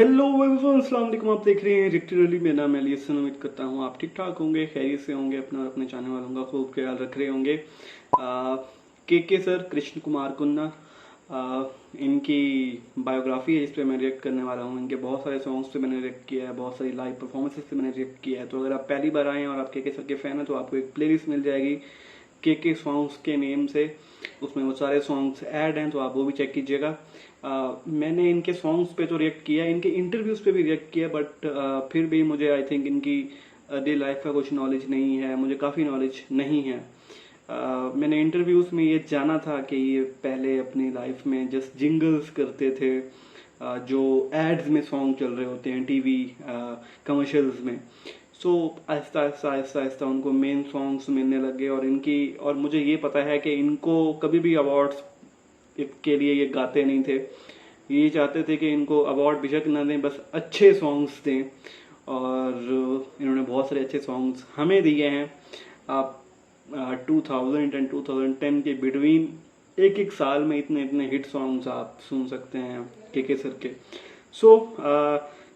Hello everyone, अस्सलाम वालेकुम। आप देख रहे हैं रिक्टरली। मेरा नाम है अलीसन। उम्मीद करता हूँ आप ठीक ठाक होंगे, खैरियत से होंगे, अपना और अपने चाहने वालों का खूब ख्याल रख रहे होंगे। के सर, कृष्ण कुमार कुन्ना, इनकी बायोग्राफी है, इस पर मैं रिएक्ट करने वाला हूँ। इनके बहुत सारे सॉन्ग्स पे मैंने रिएक्ट किया है, बहुत सारी लाइव परफॉर्मेंसेस पे मैंने रिएक्ट किया है। तो अगर आप पहली बार आए हैं और आप के सर के फ़ैन हैं तो आपको एक प्लेलिस्ट मिल जाएगी के सॉन्ग्स के नेम से। उसमें वो सारे सॉन्ग्स ऐड हैं, तो आप वो भी चेक कीजिएगा। मैंने इनके सॉन्ग्स पे तो रिएक्ट किया, इनके इंटरव्यूज़ पे भी रिएक्ट किया, बट फिर भी मुझे आई थिंक इनकी डे लाइफ का कुछ नॉलेज नहीं है, मुझे काफ़ी नॉलेज नहीं है। मैंने इंटरव्यूज़ में ये जाना था कि ये पहले अपनी लाइफ में जस्ट जिंगल्स करते थे, जो एड्स में सॉन्ग चल रहे होते हैं टीवी कमर्शियल्स में। सो आहिस्ता आहिस्ता आहिस्ता आहिस्ता उनको मेन सॉन्ग्स मिलने लगे, और मुझे ये पता है कि इनको कभी भी अवार्ड्स के लिए ये गाते नहीं थे। ये चाहते थे कि इनको अवार्ड बेशक ना दें, बस अच्छे सॉन्ग्स दें, और इन्होंने बहुत सारे अच्छे सॉन्ग्स हमें दिए हैं। आप 2000 एंड 2010 के बिटवीन एक साल में इतने इतने हिट सॉन्ग्स आप सुन सकते हैं के सर के। सो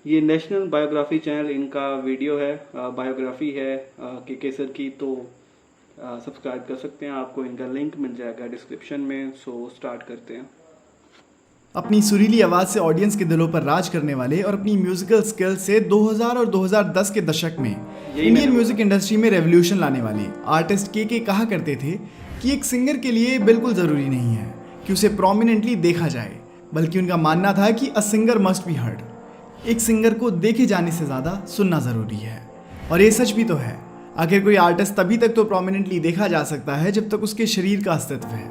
ये नेशनल बायोग्राफी चैनल, इनका वीडियो है, बायोग्राफी है के सर की, तो सब्सक्राइब कर सकते हैं। आपको इनका लिंक मिल जाएगा डिस्क्रिप्शन में। सो स्टार्ट करते हैं। अपनी सुरीली आवाज से ऑडियंस के दिलों पर राज करने वाले और अपनी म्यूजिकल स्किल से 2000 और 2010 के दशक में इंडियन म्यूजिक इंडस्ट्री में रेवोल्यूशन लाने वाले आर्टिस्ट के कहा करते थे कि एक सिंगर के लिए बिल्कुल ज़रूरी नहीं है कि उसे प्रोमिनेंटली देखा जाए, बल्कि उनका मानना था कि a singer must be heard. एक सिंगर को देखे जाने से ज़्यादा सुनना ज़रूरी है। और ये सच भी तो है। आखिर कोई आर्टिस्ट तभी तक तो प्रोमिनेंटली देखा जा सकता है जब तक उसके शरीर का अस्तित्व है,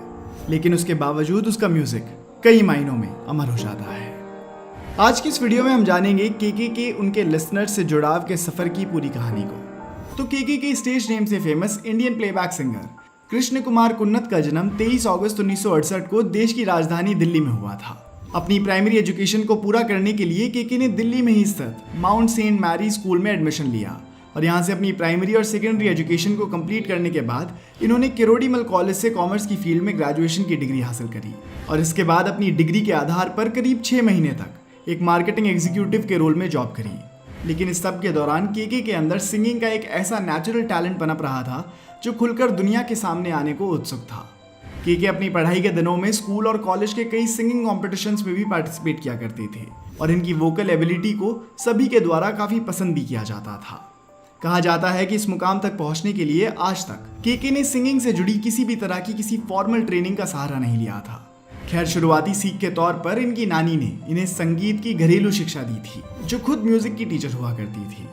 लेकिन उसके बावजूद उसका म्यूजिक कई मायनों में अमर हो जाता है। आज की इस वीडियो में हम जानेंगे के उनके लिसनर से जुड़ाव के सफर की पूरी कहानी को। तो के स्टेज नेम से famous Indian playback singer Krishna Kumar Kunnath का जन्म 23 अगस्त 1968 को देश की राजधानी दिल्ली में हुआ था। अपनी प्राइमरी एजुकेशन को पूरा करने के लिए के ने दिल्ली में ही स्थित माउंट सेंट मैरी स्कूल में एडमिशन लिया, और यहाँ से अपनी प्राइमरी और सेकेंडरी एजुकेशन को कंप्लीट करने के बाद इन्होंने किरोड़ीमल कॉलेज से कॉमर्स की फील्ड में ग्रेजुएशन की डिग्री हासिल करी। और इसके बाद अपनी डिग्री के आधार पर करीब 6 महीने तक एक मार्केटिंग एग्जीक्यूटिव के रोल में जॉब करी। लेकिन इस सब के दौरान के अंदर सिंगिंग का एक ऐसा नेचुरल टैलेंट पनप रहा था जो खुलकर दुनिया के सामने आने को उत्सुक था। के अपनी पढ़ाई के दिनों में स्कूल और कॉलेज के कई सिंगिंग कॉम्पिटिशन्स में भी पार्टिसिपेट किया करते थे, और इनकी वोकल एबिलिटी को सभी के द्वारा काफ़ी पसंद भी किया जाता था। कहा जाता है कि इस मुकाम तक पहुंचने के लिए आज तक के ने सिंगिंग से जुड़ी किसी भी तरह की किसी फॉर्मल ट्रेनिंग का सहारा नहीं लिया था। खैर, शुरुआती सीख के तौर पर इनकी नानी ने इन्हें संगीत की घरेलू शिक्षा दी थी, जो खुद म्यूजिक की टीचर हुआ करती थी।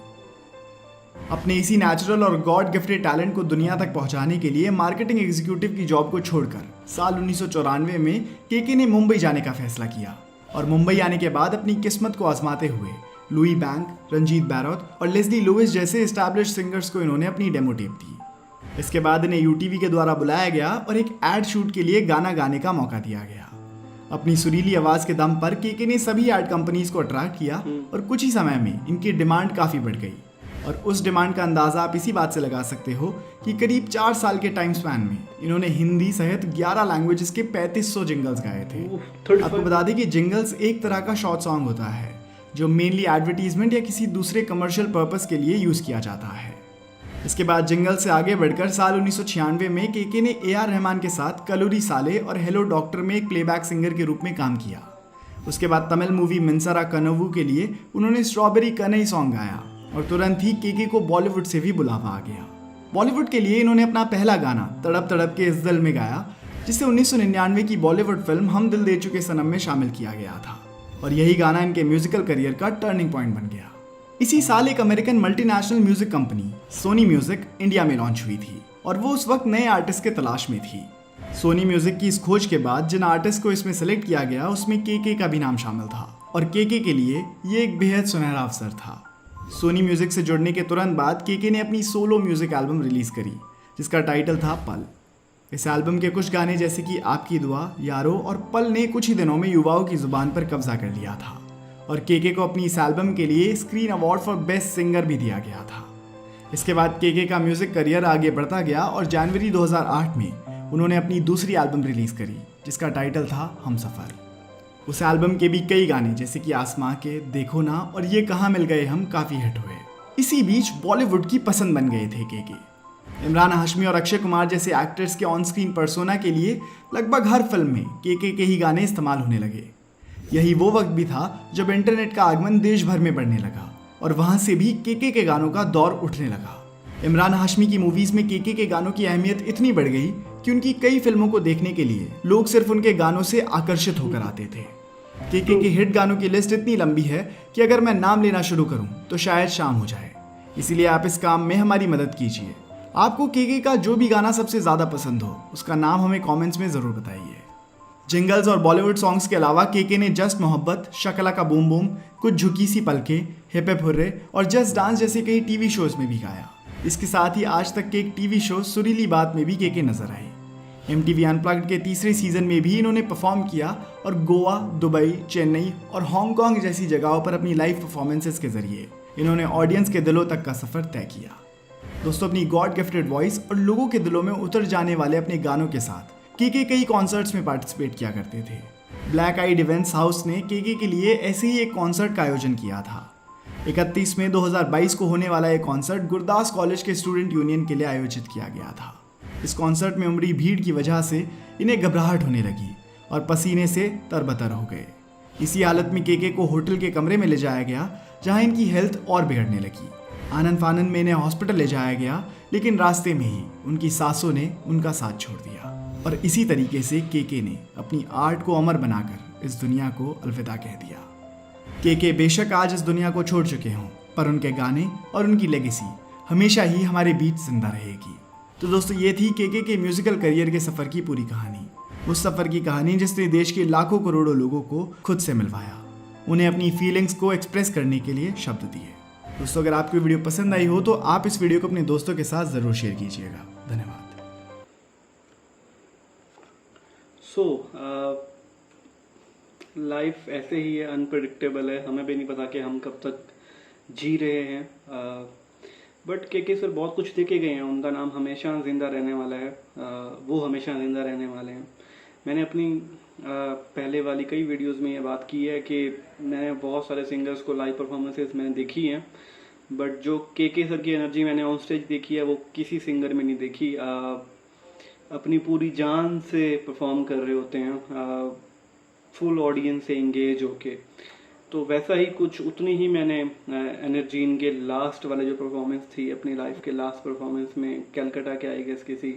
अपने इसी नेचुरल और गॉड गिफ्टेड टैलेंट को दुनिया तक पहुंचाने के लिए मार्केटिंग एग्जीक्यूटिव की जॉब को छोड़कर साल 1994 में के ने मुंबई जाने का फैसला किया, और मुंबई आने के बाद अपनी किस्मत को आजमाते हुए लुई बैंक, रंजीत बैरोत और लेस्ली लुइस जैसे एस्टैब्लिश्ड सिंगर्स को इन्होंने अपनी डेमो टेप दी। इसके बाद इन्हें यूटीवी के द्वारा बुलाया गया और एक एड शूट के लिए गाना गाने का मौका दिया गया। अपनी सुरीली आवाज़ के दम पर के ने सभी एड कंपनीज को अट्रैक्ट किया, और कुछ ही समय में इनकी डिमांड काफ़ी बढ़ गई। और उस डिमांड का अंदाज़ा आप इसी बात से लगा सकते हो कि करीब 4 साल के टाइम स्पैन में इन्होंने हिंदी सहित 11 लैंग्वेजेस के 3500 जिंगल्स गाए थे। आपको बता दें कि जिंगल्स एक तरह का शॉर्ट सॉन्ग होता है जो मेनली एडवर्टीजमेंट या किसी दूसरे कमर्शियल पर्पस के लिए यूज़ किया जाता है। इसके बाद जिंगल से आगे बढ़कर साल 1996 में के ने AR रहमान के साथ कलूरी साले और हेलो डॉक्टर में एक प्लेबैक सिंगर के रूप में काम किया। उसके बाद तमिल मूवी मिंसरा कनवू के लिए उन्होंने स्ट्रॉबेरी कनई सॉन्ग गाया, और तुरंत ही के को बॉलीवुड से भी बुलावा आ गया। बॉलीवुड के लिए इन्होंने अपना पहला गाना तड़प तड़प के इस दिल में गाया, जिसे 1999 की बॉलीवुड फिल्म हम दिल दे चुके सनम में शामिल किया गया था, और यही गाना इनके म्यूजिकल करियर का टर्निंग पॉइंट बन गया। इसी साल एक American multinational music company Sony Music India में लॉन्च हुई थी, और वो उस वक्त नए आर्टिस्ट के तलाश में थी। सोनी म्यूजिक की इस खोज के बाद जिन आर्टिस्ट को इसमें सेलेक्ट किया गया उसमें के का भी नाम शामिल था, और के लिए ये एक बेहद सुनहरा अवसर था। सोनी म्यूजिक से जुड़ने के तुरंत बाद के ने अपनी सोलो म्यूजिक एल्बम रिलीज करी, जिसका टाइटल था पल। इस एल्बम के कुछ गाने जैसे कि आपकी दुआ, यारो और पल ने कुछ ही दिनों में युवाओं की जुबान पर कब्जा कर लिया था, और के को अपनी इस एल्बम के लिए screen award for best singer भी दिया गया था। इसके बाद के का म्यूजिक करियर आगे बढ़ता गया, और जनवरी 2008 में उन्होंने अपनी दूसरी एल्बम रिलीज करी, जिसका टाइटल था हमसफर। उस एल्बम के भी कई गाने जैसे कि आसमां के, देखो ना और ये कहाँ मिल गए हम काफ़ी हिट हुए। इसी बीच बॉलीवुड की पसंद बन गए थे के। इमरान हाशमी और अक्षय कुमार जैसे एक्टर्स के ऑन स्क्रीन पर्सोना के लिए लगभग हर फिल्म में के ही गाने इस्तेमाल होने लगे। यही वो वक्त भी था जब इंटरनेट का आगमन देश भर में बढ़ने लगा और वहाँ से भी के गानों का दौर उठने लगा। इमरान हाशमी की मूवीज़ में के गानों की अहमियत इतनी बढ़ गई कि उनकी कई फिल्मों को देखने के लिए लोग सिर्फ उनके गानों से आकर्षित होकर आते थे। के हिट गानों की लिस्ट इतनी लंबी है कि अगर मैं नाम लेना शुरू करूं तो शायद शाम हो जाए। इसीलिए आप इस काम में हमारी मदद कीजिए। आपको के का जो भी गाना सबसे ज़्यादा पसंद हो उसका नाम हमें कमेंट्स में ज़रूर बताइए। जिंगल्स और बॉलीवुड सॉन्ग्स के अलावा के ने जस्ट मोहब्बत, शकला का बूम बूम, कुछ झुकी सी पलके, हिप हिप हुर्रे और जस्ट डांस जैसे कई टीवी शोज में भी गाया। इसके साथ ही आज तक के एक टीवी शो सुरीली बात में भी के नजर आए। MTV अनप्लग्ड के तीसरे सीजन में भी इन्होंने परफॉर्म किया और गोवा, दुबई, चेन्नई और हांगकांग जैसी जगहों पर अपनी लाइव परफॉर्मेंसेस के जरिए इन्होंने ऑडियंस के दिलों तक का सफर तय किया। दोस्तों, अपनी गॉड गिफ्टेड वॉइस और लोगों के दिलों में उतर जाने वाले अपने गानों के साथ के कई कॉन्सर्ट्स में पार्टिसिपेट किया करते थे। ब्लैक आइड इवेंट्स हाउस ने के लिए ऐसे ही एक कॉन्सर्ट का आयोजन किया था। 31 मई 2022 को होने वाला एक कॉन्सर्ट गुरदास कॉलेज के स्टूडेंट यूनियन के लिए आयोजित किया गया था। इस कॉन्सर्ट में उमड़ी भीड़ की वजह से इन्हें घबराहट होने लगी और पसीने से तरबतर हो गए। इसी हालत में के को होटल के कमरे में ले जाया गया जहां इनकी हेल्थ और बिगड़ने लगी। आनन फानन में इन्हें हॉस्पिटल ले जाया गया, लेकिन रास्ते में ही उनकी सांसों ने उनका साथ छोड़ दिया और इसी तरीके से के ने अपनी आर्ट को अमर बनाकर इस दुनिया को अलविदा कह दिया। के बेशक आज इस दुनिया को छोड़ चुके हों, पर उनके गाने और उनकी लेगेसी हमेशा ही हमारे बीच जिंदा रहेगी। तो दोस्तों, ये थी के म्यूजिकल करियर के सफ़र की पूरी कहानी। उस सफ़र की कहानी जिसने देश के लाखों करोड़ों लोगों को खुद से मिलवाया, उन्हें अपनी फीलिंग्स को एक्सप्रेस करने के लिए शब्द दिए। दोस्तों, अगर आपको वीडियो पसंद आई हो तो आप इस वीडियो को अपने दोस्तों के साथ ज़रूर शेयर कीजिएगा। धन्यवाद। लाइफ ऐसे ही है, अनप्रेडिक्टेबल है। हमें भी नहीं पता कि हम कब तक जी रहे हैं। बट के सर बहुत कुछ देखे गए हैं। उनका नाम हमेशा ज़िंदा रहने वाला है। वो हमेशा ज़िंदा रहने वाले हैं। मैंने अपनी पहले वाली कई वीडियोस में ये बात की है कि मैंने बहुत सारे सिंगर्स को लाइव परफॉर्मेंसेस मैंने देखी हैं, बट जो के सर की एनर्जी मैंने ऑन स्टेज देखी है वो किसी सिंगर में नहीं देखी। अपनी पूरी जान से परफॉर्म कर रहे होते हैं, फुल ऑडियंस से इंगेज होके। तो वैसा ही कुछ उतनी ही मैंने एनर्जी इनके लास्ट वाले जो परफॉर्मेंस थी, अपनी लाइफ के लास्ट परफॉर्मेंस में कलकत्ता के आई गेस किसी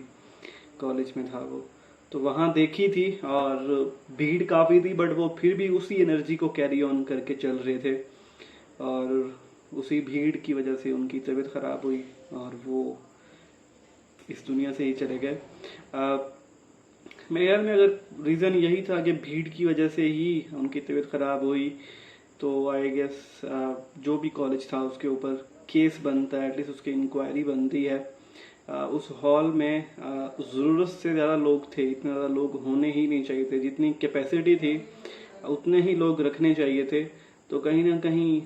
कॉलेज में था वो, तो वहाँ देखी थी और भीड़ काफ़ी थी, बट वो फिर भी उसी एनर्जी को कैरी ऑन करके चल रहे थे और उसी भीड़ की वजह से उनकी तबीयत ख़राब हुई और वो इस दुनिया से ही चले गए। मेरे ख्याल में अगर रीज़न यही था कि भीड़ की वजह से ही उनकी तबीयत ख़राब हुई, तो आई गेस जो भी कॉलेज था उसके ऊपर केस बनता है, एटलीस्ट उसकी इंक्वायरी बनती है। उस हॉल में ज़रूरत से ज़्यादा लोग थे, इतने ज़्यादा लोग होने ही नहीं चाहिए थे। जितनी कैपेसिटी थी उतने ही लोग रखने चाहिए थे। तो कहीं ना कहीं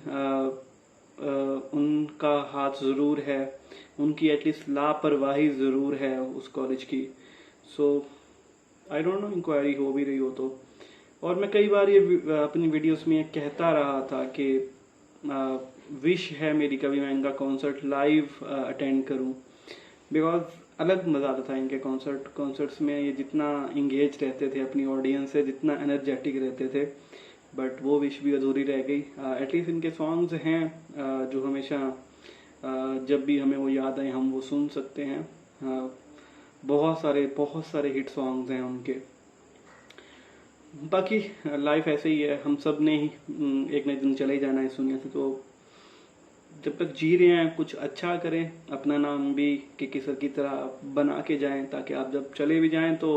उनका हाथ ज़रूर है, उनकी एटलीस्ट लापरवाही ज़रूर है उस कॉलेज की। सो आई डोंट नो इंक्वायरी हो भी रही हो तो। और मैं कई बार ये अपनी वीडियोस में कहता रहा था कि विश है मेरी कभी मैं इनका कॉन्सर्ट लाइव अटेंड करूं, बिकॉज अलग मज़ा आता था इनके कॉन्सर्ट्स में। ये जितना इंगेज रहते थे अपनी ऑडियंस से, जितना एनर्जेटिक रहते थे, बट वो विश भी अधूरी रह गई। एटलीस्ट इनके सॉन्ग्स हैं जो हमेशा जब भी हमें वो याद आए हम वो सुन सकते हैं। बहुत सारे हिट सॉन्ग्स हैं उनके। बाकी लाइफ ऐसे ही है, हम सब ने ही एक न एक दिन चले जाना है इस दुनिया से। तो जब तक जी रहे हैं कुछ अच्छा करें, अपना नाम भी के सर की तरह बना के जाएं, ताकि आप जब चले भी जाएं तो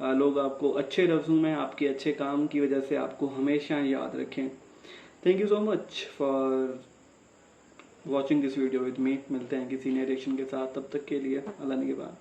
लोग आपको अच्छे लफ्ज़ों में आपके अच्छे काम की वजह से आपको हमेशा याद रखें। Thank you so much for watching this video with me. मिलते हैं किसी नए रिएक्शन के साथ, तब तक के लिए अल्लाह निगहबान।